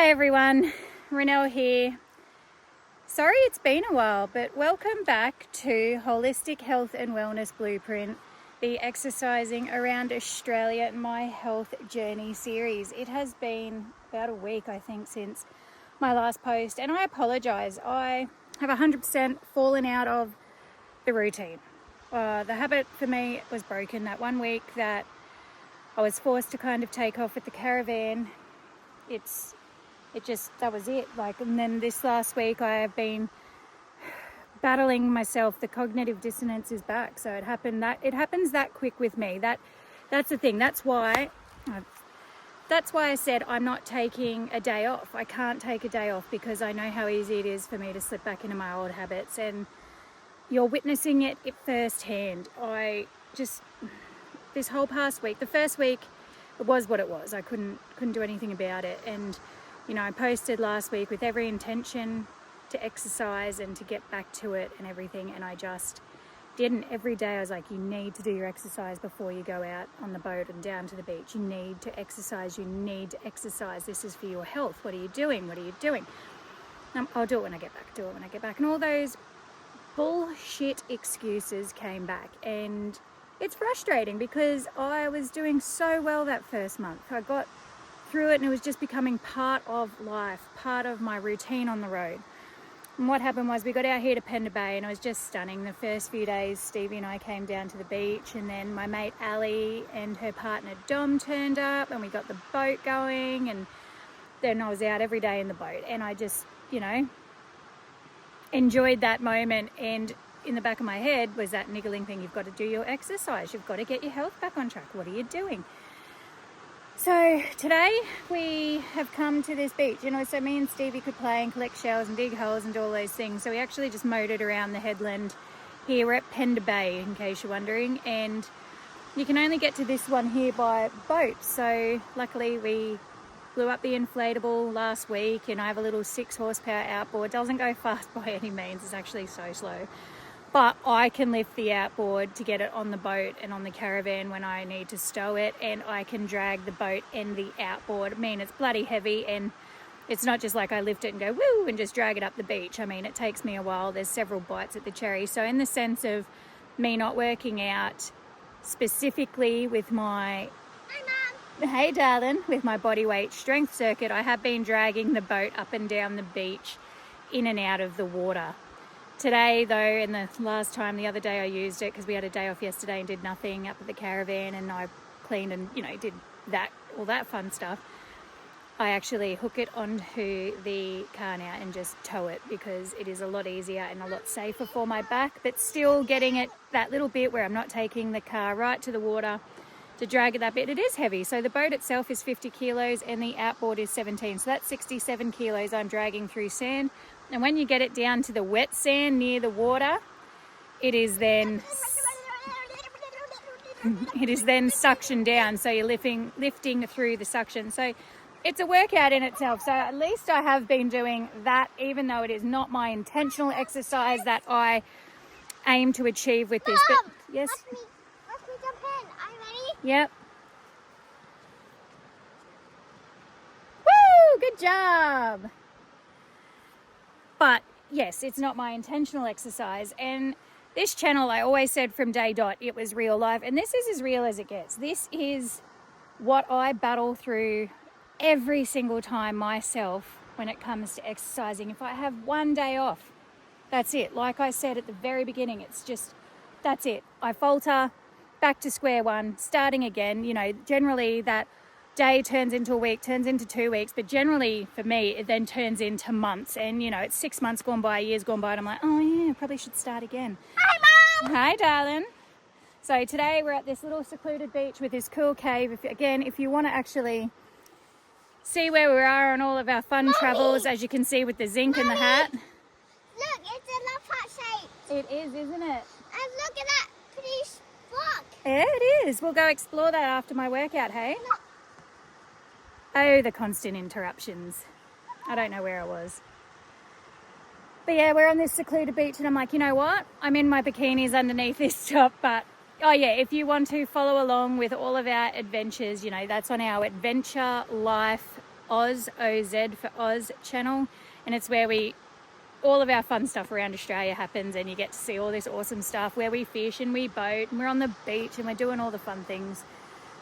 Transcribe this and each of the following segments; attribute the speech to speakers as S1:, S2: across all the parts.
S1: Hi everyone, Renelle here. Sorry it's been a while, but welcome back to Holistic Health and Wellness Blueprint, the Exercising Around Australia My Health Journey series. It has been about a week, I think, since my last post, and I apologise. I have 100% fallen out of the routine. The habit for me was broken that 1 week that I was forced to kind of take off with the caravan. That was it. And then this last week I have been battling myself. The cognitive dissonance is back. So it happens that quick with me. That's the thing. That's why I said I'm not taking a day off. I can't take a day off because I know how easy it is for me to slip back into my old habits, and you're witnessing it firsthand. This whole past week, the first week, it was what it was. I couldn't do anything about it. And, I posted last week with every intention to exercise and to get back to it and everything. And I just didn't. Every day I was like, you need to do your exercise before you go out on the boat and down to the beach. You need to exercise. You need to exercise. This is for your health. What are you doing? What are you doing? I'll do it when I get back. And all those bullshit excuses came back, and it's frustrating because I was doing so well that first month. I got through it and it was just becoming part of life, part of my routine on the road. And what happened was we got out here to Pender Bay and it was just stunning. The first few days Stevie and I came down to the beach, and then my mate Ali and her partner Dom turned up and we got the boat going, and then I was out every day in the boat, and I just, enjoyed that moment. And in the back of my head was that niggling thing, you've got to do your exercise, you've got to get your health back on track. What are you doing? So today we have come to this beach, so me and Stevie could play and collect shells and dig holes and do all those things. So we actually just motored around the headland here. We're at Pender Bay, in case you're wondering, and you can only get to this one here by boat. So luckily we blew up the inflatable last week, and I have a little 6 horsepower outboard. Doesn't go fast by any means, it's actually so slow. But I can lift the outboard to get it on the boat and on the caravan when I need to stow it, and I can drag the boat and the outboard. It's bloody heavy, and it's not just like I lift it and go woo and just drag it up the beach. it takes me a while. There's several bites at the cherry. So in the sense of me not working out specifically with my Hey darling, with my Bodyweight strength circuit, I have been dragging the boat up and down the beach, in and out of the water. Today though, and the other day I used it because we had a day off yesterday and did nothing up at the caravan, and I cleaned and did all that fun stuff. I actually hook it onto the car now and just tow it because it is a lot easier and a lot safer for my back, but still getting it that little bit where I'm not taking the car right to the water to drag it that bit. It is heavy. So the boat itself is 50 kilos and the outboard is 17. So that's 67 kilos I'm dragging through sand. And when you get it down to the wet sand near the water, it is then suctioned down. So you're lifting through the suction. So it's a workout in itself. So at least I have been doing that, even though it is not my intentional exercise that I aim to achieve with this.
S2: Mom,
S1: but yes.
S2: Let's jump in. Are you ready?
S1: Yep. Woo! Good job. But yes, it's not my intentional exercise. And this channel, I always said from day dot, it was real life. And this is as real as it gets. This is what I battle through every single time myself when it comes to exercising. If I have one day off, that's it. Like I said at the very beginning, that's it. I falter, back to square one, starting again. Generally that day turns into a week, turns into 2 weeks, but generally for me it then turns into months, and it's 6 months gone by, years gone by, and I'm like, oh yeah, probably should start again.
S2: Hi Mom!
S1: Hi darling. So today we're at this little secluded beach with this cool cave. If you want to actually see where we are on all of our fun travels, as you can see with the zinc and the hat.
S2: Look, it's a love heart shape.
S1: It is, isn't it?
S2: And look at that pretty rock.
S1: Yeah, it is. We'll go explore that after my workout, hey?
S2: Look.
S1: Oh, the constant interruptions. I don't know where I was. But yeah, we're on this secluded beach, and I'm like, you know what? I'm in my bikinis underneath this top, but oh yeah, if you want to follow along with all of our adventures, that's on our Adventure Life Oz, OZ for Oz channel, and it's where all of our fun stuff around Australia happens, and you get to see all this awesome stuff where we fish and we boat and we're on the beach and we're doing all the fun things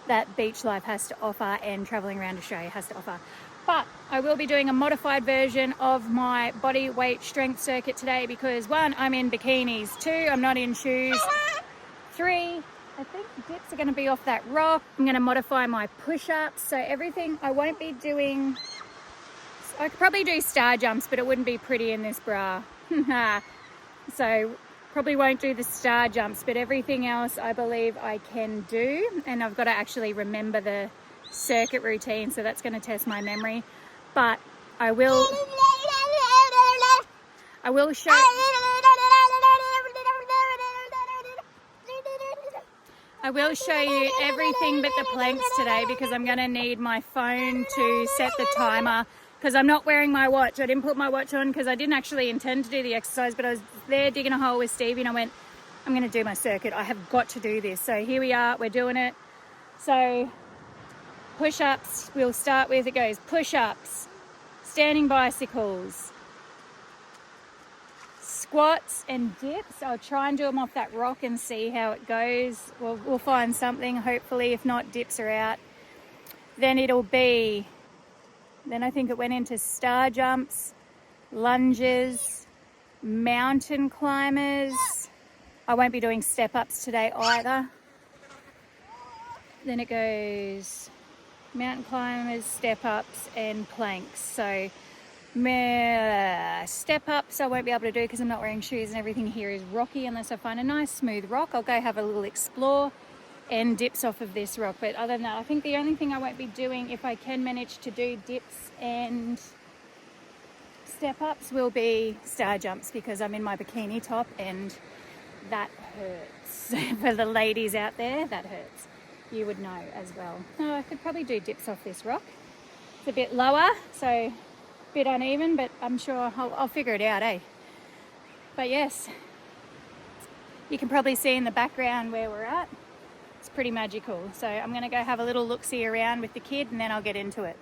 S1: that beach life has to offer and traveling around Australia has to offer. But I will be doing a modified version of my body weight strength circuit today because 1, I'm in bikinis, 2, I'm not in shoes, 3, I think dips are going to be off that rock. I'm going to modify my push-ups, so everything I won't be doing. I could probably do star jumps, but it wouldn't be pretty in this bra. So probably won't do the star jumps, but everything else I believe I can do, and I've got to actually remember the circuit routine, so that's going to test my memory. But I will show you everything but the planks today because I'm going to need my phone to set the timer because I'm not wearing my watch. I didn't put my watch on because I didn't actually intend to do the exercise, but I was there digging a hole with Stevie and I went, I'm going to do my circuit. I have got to do this. So here we are, we're doing it. So push-ups, we'll start with, it goes push-ups, standing bicycles, squats and dips. I'll try and do them off that rock and see how it goes. We'll find something, hopefully. If not, dips are out. Then I think it went into star jumps, lunges, mountain climbers. I won't be doing step-ups today either. Then it goes mountain climbers, step-ups and planks. So step-ups I won't be able to do because I'm not wearing shoes and everything here is rocky unless I find a nice smooth rock. I'll go have a little explore and dips off of this rock. But other than that, I think the only thing I won't be doing if I can manage to do dips and step-ups will be star jumps because I'm in my bikini top and that hurts. For the ladies out there, that hurts. You would know as well. Oh, I could probably do dips off this rock. It's a bit lower, so a bit uneven, but I'm sure I'll figure it out, eh? But yes, you can probably see in the background where we're at. It's pretty magical. So I'm going to go have a little look-see around with the kid and then I'll get into it.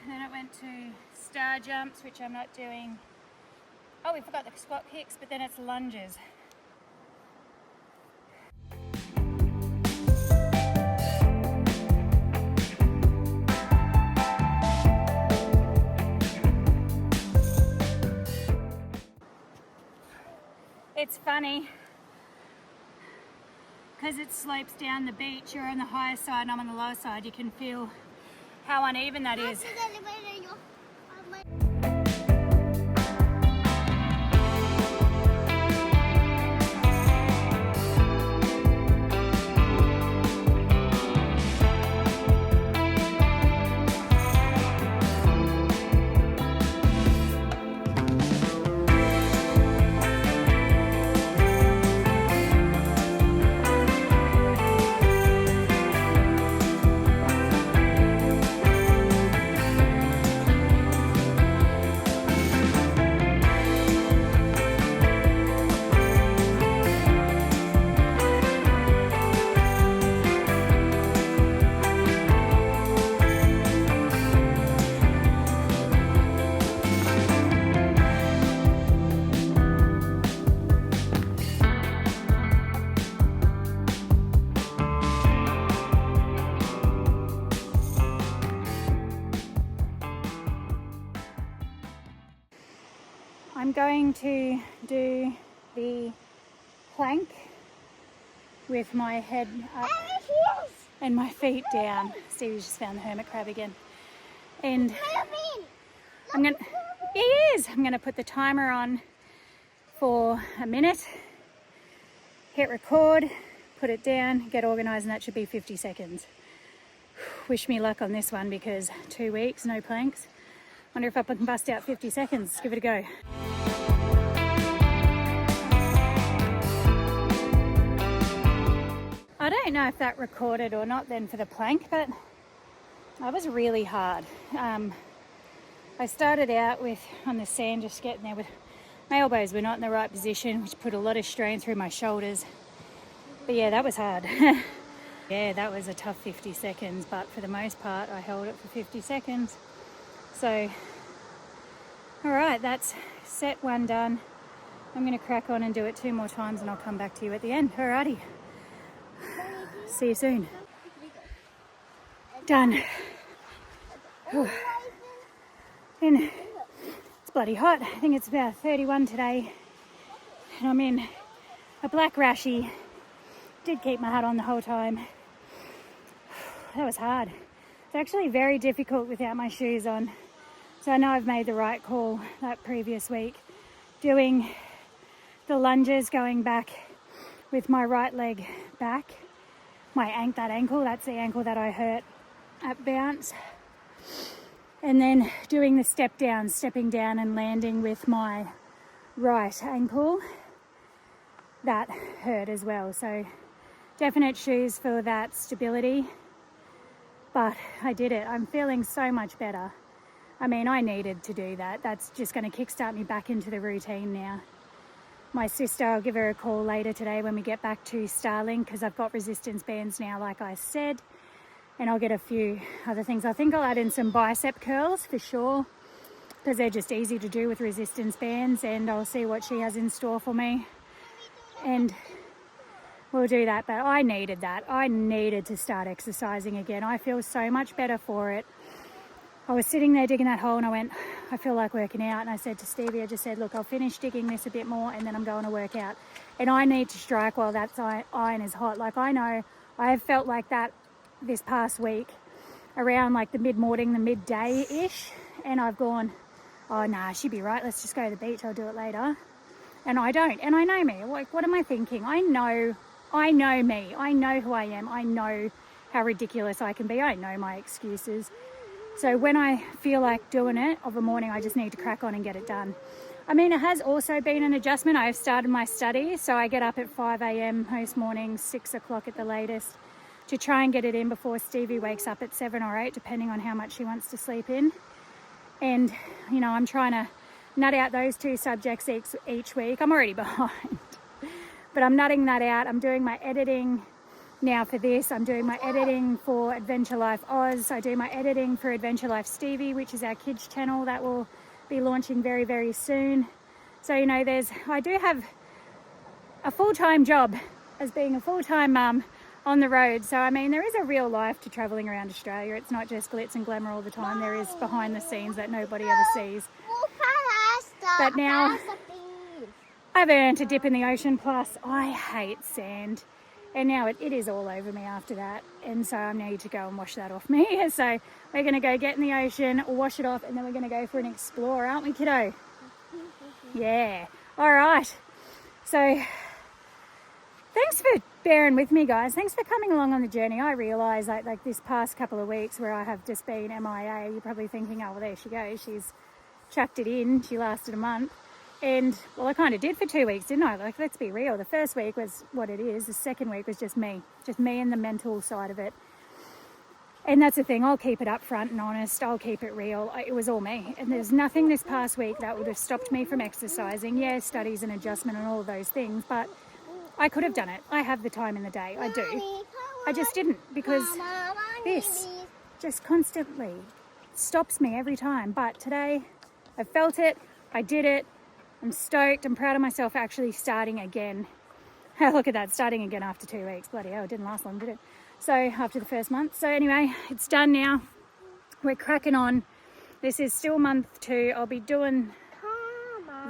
S1: Then it went to star jumps, which I'm not doing. Oh, we forgot the squat kicks, but then it's lunges. It's funny because it slopes down the beach. You're on the higher side and I'm on the lower side. You can feel how uneven that is. I'm going to do the plank with my head up and my feet down. Stevie's just found the hermit crab again. And I'm gonna, yeah, he is. I'm gonna put the timer on for a minute, hit record, put it down, get organized, and that should be 50 seconds. Wish me luck on this one because 2 weeks, no planks. Wonder if I can bust out 50 seconds. Give it a go. I don't don't know if that recorded or not then for the plank, but that was really hard. I started out on the sand, just getting there with my elbows were not in the right position, which put a lot of strain through my shoulders. But yeah, that was hard. Yeah, that was a tough 50 seconds, but for the most part, I held it for 50 seconds. So, all right, that's set one done. I'm going to crack on and do it 2 more times and I'll come back to you at the end. Alrighty. See you soon. Done. Whew. And it's bloody hot. I think it's about 31 today. And I'm in a black rashy. Did keep my hat on the whole time. That was hard. It's actually very difficult without my shoes on. So I know I've made the right call that previous week. Doing the lunges, going back with my right leg back. That ankle, that's the ankle that I hurt at bounce. And then doing the step down, stepping down and landing with my right ankle. That hurt as well. So definite shoes for that stability. But I did it. I'm feeling so much better. I mean, I needed to do that. That's just going to kickstart me back into the routine now. My sister, I'll give her a call later today when we get back to Starling, because I've got resistance bands now, like I said. And I'll get a few other things. I think I'll add in some bicep curls for sure, because they're just easy to do with resistance bands. And I'll see what she has in store for me. And we'll do that. But I needed that. I needed to start exercising again. I feel so much better for it. I was sitting there digging that hole and I went, I feel like working out. And I said to Stevie, I just said, look, I'll finish digging this a bit more and then I'm going to work out. And I need to strike while that iron is hot. Like, I know I have felt like that this past week around like the mid-morning, the midday-ish. And I've gone, oh, nah, she'd be right. Let's just go to the beach. I'll do it later. And I don't. And I know me. Like, what am I thinking? I know me. I know who I am. I know how ridiculous I can be. I know my excuses. So when I feel like doing it of a morning, I just need to crack on and get it done. I mean, it has also been an adjustment. I've started my study, so I get up at 5 a.m. most mornings, 6 o'clock at the latest, to try and get it in before Stevie wakes up at 7 or 8, depending on how much she wants to sleep in. And, you know, I'm trying to nut out those 2 subjects each week. I'm already behind, but I'm nutting that out. I'm doing my editing now for this. I'm doing my editing for Adventure Life Oz. I do my editing for Adventure Life Stevie, which is our kids channel that will be launching very, very soon. So, you know, I do have a full-time job as being a full-time mum on the road. So, I mean, there is a real life to traveling around Australia. It's not just glitz and glamour all the time. There is behind the scenes that nobody ever sees. But now I've earned a dip in the ocean, plus I hate sand. And now it is all over me after that. And so I need to go and wash that off me. So we're going to go get in the ocean, wash it off, and then we're going to go for an explore, aren't we, kiddo? Yeah. All right. So thanks for bearing with me, guys. Thanks for coming along on the journey. I realise like this past couple of weeks where I have just been MIA, you're probably thinking, oh, well, there she goes. She's chucked it in. She lasted a month. And, well, I kind of did for 2 weeks, didn't I? Like, let's be real. The first week was what it is. The second week was just me and the mental side of it. And that's the thing. I'll keep it up front and honest. I'll keep it real. It was all me. And there's nothing this past week that would have stopped me from exercising. Yeah, studies and adjustment and all of those things. But I could have done it. I have the time in the day. I do. I just didn't, because this just constantly stops me every time. But today, I felt it. I did it. I'm stoked. I'm proud of myself for actually starting again. Look at that, starting again after 2 weeks. Bloody hell, it didn't last long, did it? So after the first month. So anyway, it's done now. We're cracking on. This is still month 2. I'll be doing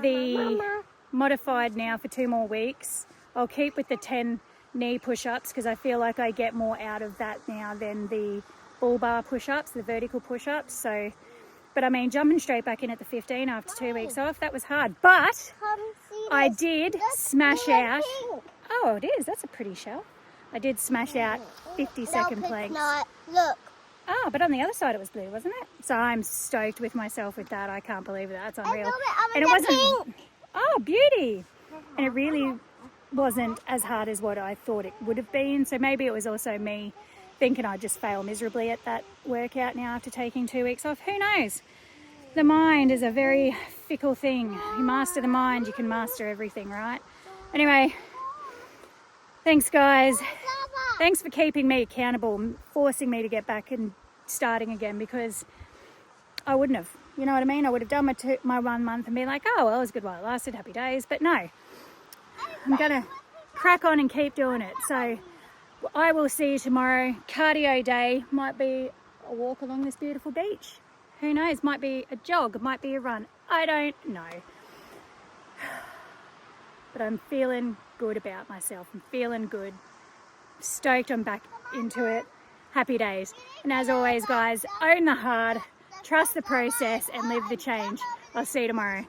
S1: the modified now for 2 more weeks. I'll keep with the 10 knee push-ups because I feel like I get more out of that now than the bull bar push-ups, the vertical push-ups. So, but I mean, jumping straight back in at the 15 after 2 weeks off, that was hard. But I did smash out. Oh, it is. That's a pretty shell. I did smash out 50-second planks.
S2: Look.
S1: Oh, but on the other side it was blue, wasn't it? So I'm stoked with myself with that. I can't believe it. That's unreal. And it wasn't. Oh, beauty. And it really wasn't as hard as what I thought it would have been. So maybe it was also me thinking I'd just fail miserably at that workout now after taking 2 weeks off. Who knows? The mind is a very fickle thing. You master the mind, you can master everything, right? Anyway, thanks guys. Thanks for keeping me accountable, forcing me to get back and starting again, because I wouldn't have. You know what I mean? I would have done my 1 month and been like, oh, well, it was good while it lasted, happy days. But no, I'm going to crack on and keep doing it. So I will see you tomorrow. Cardio day, might be a walk along this beautiful beach. Who knows? Might be a jog, it might be a run. I don't know. But I'm feeling good about myself. I'm feeling good. Stoked I'm back into it. Happy days. And as always, guys, own the hard, trust the process, and live the change. I'll see you tomorrow.